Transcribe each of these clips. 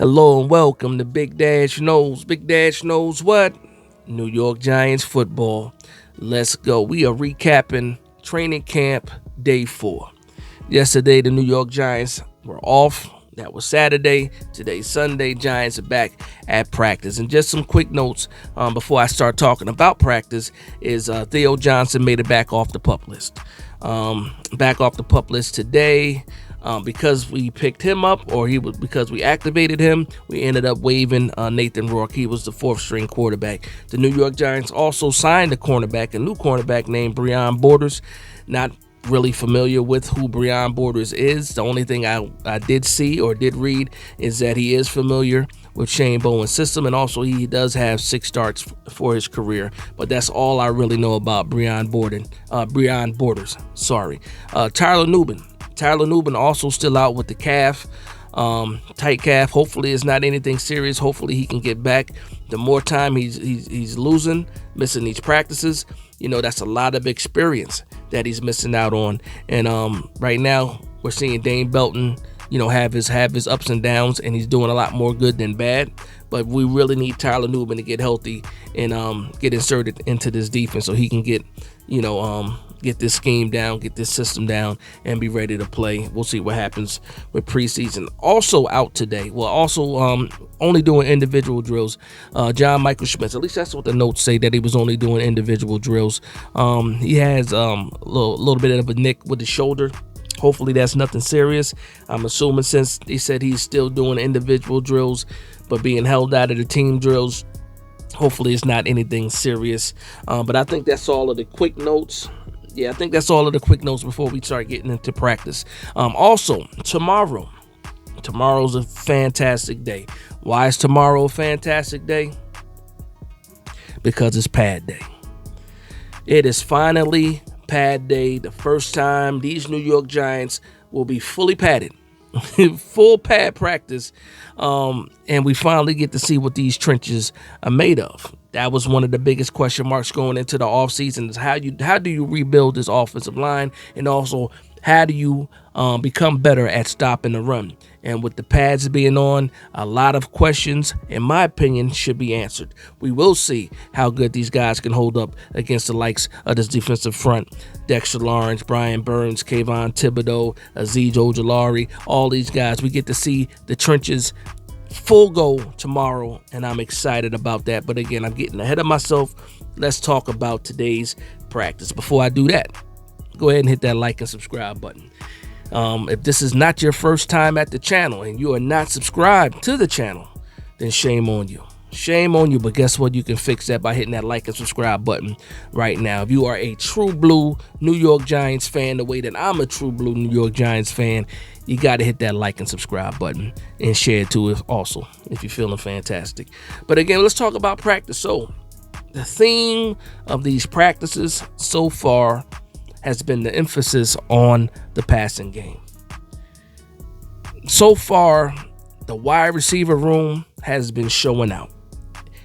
Hello and welcome to Big Dash Knows. Big Dash knows what? New York Giants football. Let's go. We are recapping training camp day 4. Yesterday, the New York Giants were off. That was Saturday. Today's Sunday. Giants are back at practice. And just some quick notes before I start talking about practice is Theo Johnson made it back off the PUP list. Back off the PUP list today. Because we picked him up, because we activated him, we ended up waiving Nathan Rourke. He was the 4th string quarterback. The New York Giants also signed a new cornerback named Breon Borders. Not really familiar with who Breon Borders is. The only thing I did see or did read is that he is familiar with Shane Bowen's system, and also he does have 6 starts for his career. But that's all I really know about Breon Borders. Tyler Nubin also still out with the calf, tight calf. Hopefully it's not anything serious. Hopefully he can get back. The more time he's losing, missing these practices, that's a lot of experience that he's missing out on. And right now we're seeing Dane Belton, have his ups and downs, and he's doing a lot more good than bad. But we really need Tyler Nubin to get healthy and get inserted into this defense so he can get this scheme down, get this system down, and be ready to play. We'll see what happens with preseason. Also out today, only doing individual drills, John Michael Schmitz. At least that's what the notes say, that he was only doing individual drills. He has a little bit of a nick with his shoulder. Hopefully that's nothing serious. I'm assuming, since he said he's still doing individual drills but being held out of the team drills, hopefully it's not anything serious. But I think that's all of the quick notes. Yeah, I think that's all of the quick notes before we start getting into practice. Also, tomorrow's a fantastic day. Why is tomorrow a fantastic day? Because it's pad day. It is finally pad day. The first time these New York Giants will be fully padded. Full pad practice. And we finally get to see what these trenches are made of. That was one of the biggest question marks going into the offseason, is how do you rebuild this offensive line, and also how do you become better at stopping the run. And with the pads being on, a lot of questions, in my opinion, should be answered. We will see how good these guys can hold up against the likes of this defensive front. Dexter Lawrence, Brian Burns, Kayvon Thibodeau, Azeez Ojulari, all these guys. We get to see the trenches full go tomorrow, and I'm excited about that. But again, I'm getting ahead of myself. Let's talk about today's practice. Before I do that, go ahead and hit that like and subscribe button. If this is not your first time at the channel and you are not subscribed to the channel, then shame on you. Shame on you, but guess what? You can fix that by hitting that like and subscribe button right now. If you are a true blue New York Giants fan, the way that I'm a true blue New York Giants fan, you got to hit that like and subscribe button and share it too, if you're feeling fantastic. But again, let's talk about practice. So the theme of these practices so far has been the emphasis on the passing game. So far, the wide receiver room has been showing out.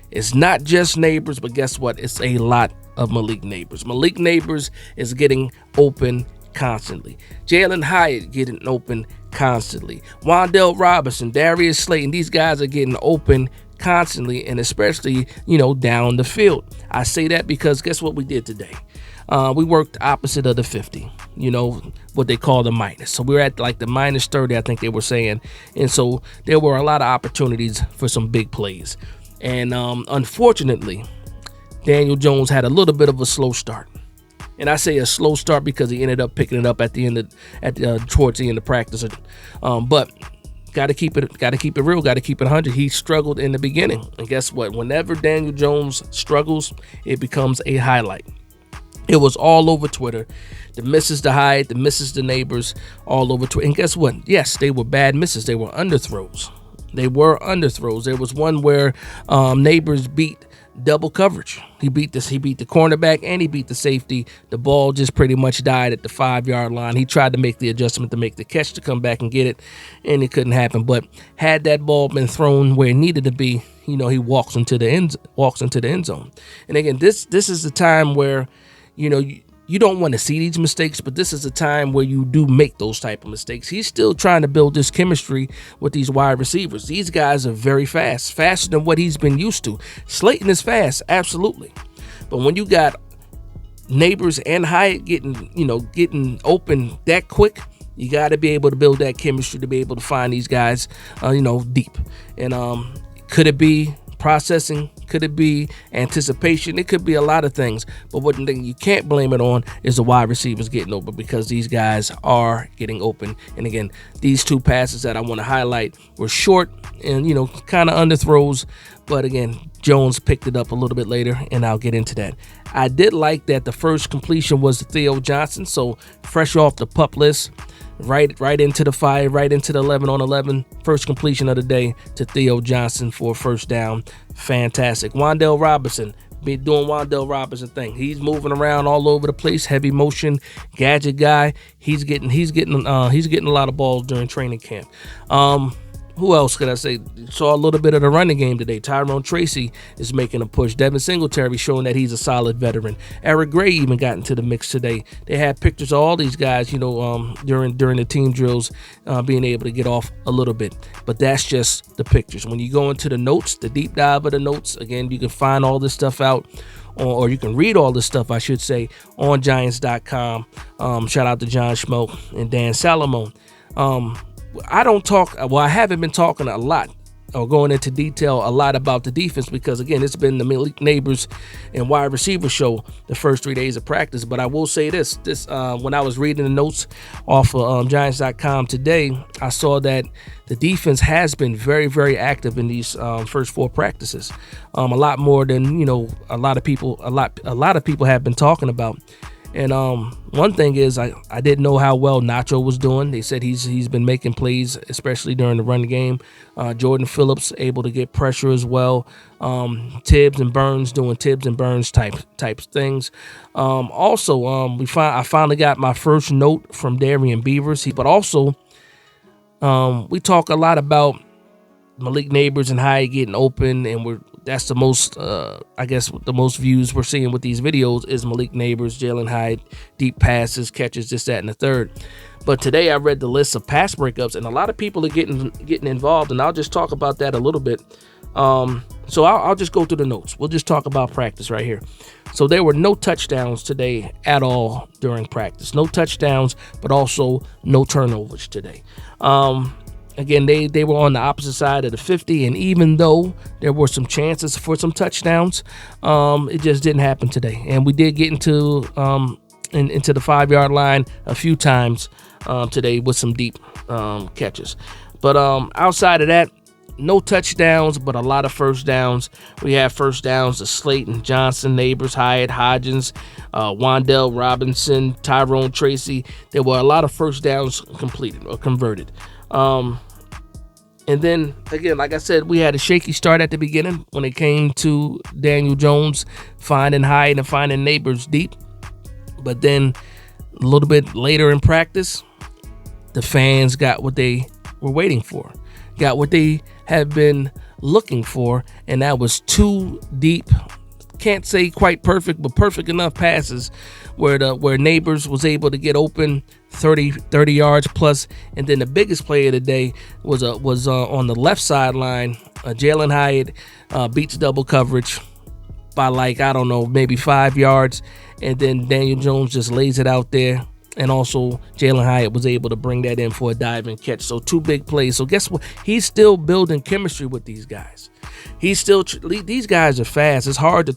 It's not just Neighbors, but guess what? It's a lot of Malik Neighbors. Malik Neighbors is getting open constantly. Jalen Hyatt getting open constantly. Wan'Dale Robinson, Darius Slayton, these guys are getting open constantly, and especially, down the field. I say that because guess what we did today? We worked opposite of the 50, what they call the minus. So we're at like the minus 30, I think they were saying. And so there were a lot of opportunities for some big plays. And unfortunately, Daniel Jones had a little bit of a slow start. And I say a slow start because he ended up picking it up at the end towards the end of practice. But got to keep it real, got to keep it 100. He struggled in the beginning. And guess what? Whenever Daniel Jones struggles, it becomes a highlight. It was all over Twitter. The misses to Hyatt, the misses to Neighbors, all over Twitter. And guess what? Yes, they were bad misses. They were underthrows. There was one where Neighbors beat double coverage. He beat the cornerback and he beat the safety. The ball just pretty much died at the 5-yard line. He tried to make the adjustment to make the catch to come back and get it, and it couldn't happen. But had that ball been thrown where it needed to be, he walks into the end zone. And again, this is the time where you don't want to see these mistakes, but this is a time where you do make those type of mistakes. He's still trying to build this chemistry with these wide receivers. These guys are very fast, faster than what he's been used to. Slayton is fast, absolutely. But when you got Neighbors and Hyatt getting open that quick, you got to be able to build that chemistry to be able to find these guys, deep. And could it be processing? Could it be anticipation? It could be a lot of things. But one thing you can't blame it on is the wide receivers getting open, because these guys are getting open. And again, these two passes that I want to highlight were short and, kind of underthrows. But again, Jones picked it up a little bit later, and I'll get into that. I did like that the first completion was to Theo Johnson. So fresh off the pup list, right into the fire, right into the 11 on 11. First completion of the day to Theo Johnson for a first down. Fantastic. Wan'Dale Robinson, be doing Wan'Dale Robinson thing. He's moving around all over the place. Heavy motion, gadget guy. He's getting a lot of balls during training camp. Who else could I say? Saw a little bit of the running game today. Tyrone Tracy is making a push. Devin Singletary showing that he's a solid veteran. Eric Gray even got into the mix today. They had pictures of all these guys, during the team drills, being able to get off a little bit. But that's just the pictures. When you go into the notes, the deep dive of the notes, again, you can find all this stuff out, or you can read all this stuff, I should say, on Giants.com. Shout out to John Schmo and Dan Salomon. I haven't been talking a lot or going into detail a lot about the defense, because again, it's been the Malik Neighbors and wide receiver show the first 3 days of practice. But I will say this when I was reading the notes off of Giants.com today, I saw that the defense has been very, very active in these first 4 practices, a lot more than a lot of people have been talking about. And one thing is, I didn't know how well Nacho was doing. They said he's been making plays, especially during the run game. Jordan Phillips able to get pressure as well. Tibbs and Burns doing Tibbs and Burns type things. I finally got my first note from Darian Beavers. But also, we talk a lot about Malik Neighbors and Hyatt getting open, and that's the most, the most views we're seeing with these videos is Malik Neighbors, Jalen Hyatt, deep passes, catches, this, that, and the third. But today I read the list of pass breakups, and a lot of people are getting involved, and I'll just talk about that a little bit. So I'll just go through the notes. We'll just talk about practice right here. So there were no touchdowns today at all during practice. No touchdowns, but also no turnovers today. Again, they were on the opposite side of the 50, and even though there were some chances for some touchdowns, it just didn't happen today. And we did get into the 5-yard line a few times today with some deep catches. But outside of that, no touchdowns, but a lot of first downs. We have first downs to Slayton, Johnson, Neighbors, Hyatt, Hodgins, Wan'Dale Robinson, Tyrone Tracy. There were a lot of first downs completed or converted. And then, again, like I said, we had a shaky start at the beginning when it came to Daniel Jones finding Hyatt and finding Neighbors deep. But then a little bit later in practice, the fans got what they were waiting for, got what they have been looking for, and that was 2 deep, can't say quite perfect, but perfect enough passes where Neighbors was able to get open 30 yards plus. And then the biggest play of the day was on the left sideline. Jalen Hyatt beats double coverage by maybe 5 yards. And then Daniel Jones just lays it out there. And also Jalen Hyatt was able to bring that in for a dive and catch. So 2 big plays. So guess what? He's still building chemistry with these guys. These guys are fast. It's hard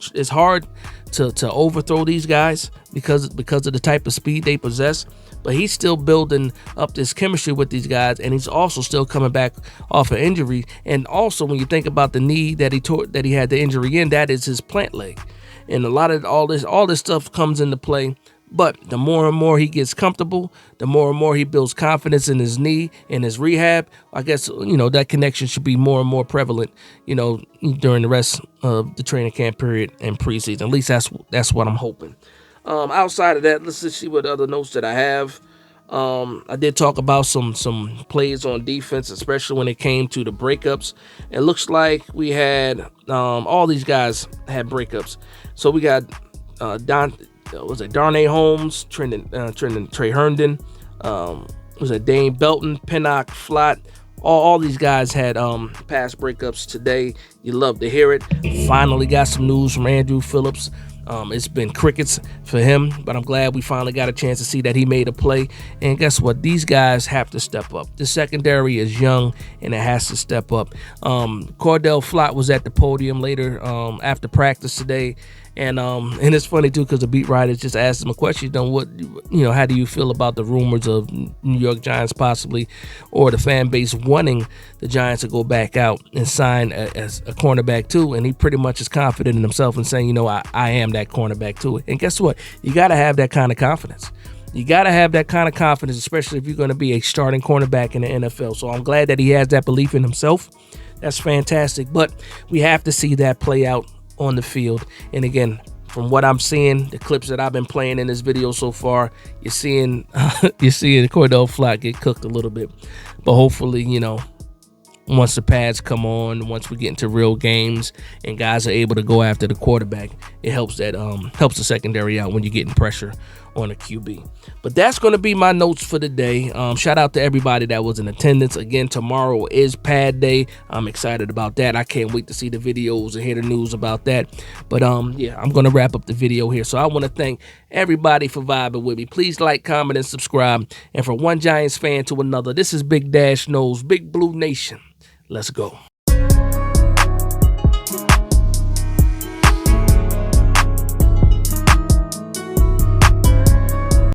to overthrow these guys because of the type of speed they possess. But he's still building up this chemistry with these guys, and he's also still coming back off an injury. And also, when you think about the knee that he had the injury in, that is his plant leg. And a lot of all this stuff comes into play. But the more and more he gets comfortable, the more and more he builds confidence in his knee and his rehab. I guess, that connection should be more and more prevalent, during the rest of the training camp period and preseason. At least that's what I'm hoping. Outside of that, let's just see what other notes that I have. I did talk about some plays on defense, especially when it came to the breakups. It looks like we had all these guys had breakups. So we got was it Darnay Holmes, Trey Herndon, was it Dane Belton, Pinnock, Flott. All these guys had pass breakups today. You love to hear it. Finally got some news from Andrew Phillips. It's been crickets for him, but I'm glad we finally got a chance to see that he made a play. And guess what? These guys have to step up. The secondary is young, and it has to step up. Cordell Flott was at the podium later after practice today. And it's funny too, because the beat writers just asked him a question. How do you feel about the rumors of New York Giants possibly, or the fan base wanting the Giants to go back out and sign as a cornerback too? And he pretty much is confident in himself and saying, I am that cornerback too. And guess what? You got to have that kind of confidence. You got to have that kind of confidence, especially if you're going to be a starting cornerback in the NFL. So I'm glad that he has that belief in himself. That's fantastic. But we have to see that play out on the field. And again, from what I'm seeing, the clips that I've been playing in this video so far, you're seeing Cordell Flott get cooked a little bit. But hopefully, once the pads come on, once we get into real games and guys are able to go after the quarterback, it helps the secondary out when you're getting pressure on a QB. But that's going to be my notes for the day. Shout out to everybody that was in attendance. Again, tomorrow is pad day. I'm excited about that. I can't wait to see the videos and hear the news about that. But yeah, I'm going to wrap up the video here. So I want to thank everybody for vibing with me. Please like, comment, and subscribe. And from one Giants fan to another, this is Big Dash Knows, Big Blue Nation. Let's go.